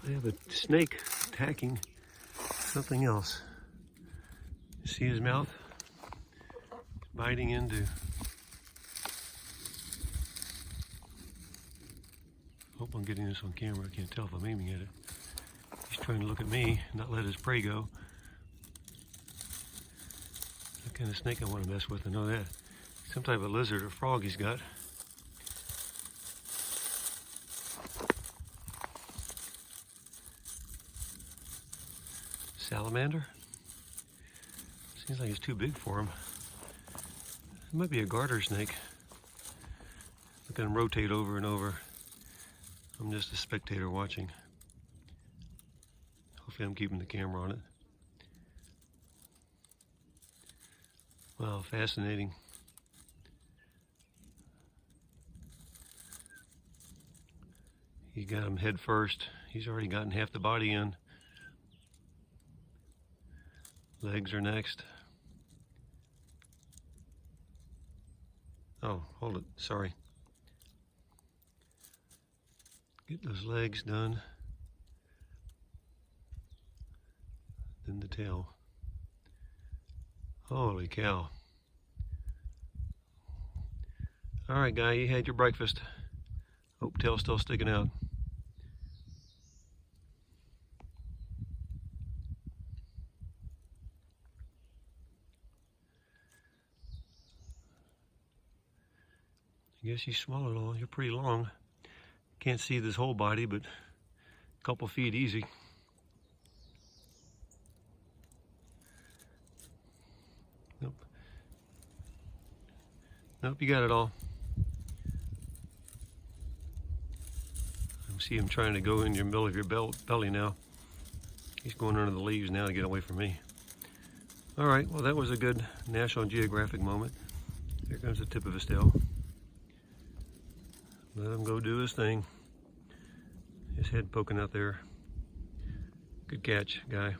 I have a snake attacking something else. See his mouth? It's biting into. Hope I'm getting this on camera. I can't tell if I'm aiming at it. He's trying to look at me, not let his prey go. What kind of snake I want to mess with, I know that. Some type of lizard or frog he's got. Salamander? Seems like it's too big for him. It might be a garter snake. Look at him rotate over and over. I'm just a spectator watching. Hopefully I'm keeping the camera on it. Wow, fascinating. He got him head first. He's already gotten half the body in. Legs are next. Oh, hold it, sorry. Get those legs done. Then the tail. Holy cow. All right, guy, you had your breakfast. Hope tail's still sticking out. I guess you swallowed all. You're pretty long. Can't see this whole body, but a couple feet easy. Nope. Nope, you got it all. I see him trying to go in your middle of your belly now. He's going under the leaves now to get away from me. All right, well, that was a good National Geographic moment. Here comes the tip of his tail. Let him go do his thing. His head poking out there. Good catch, guy.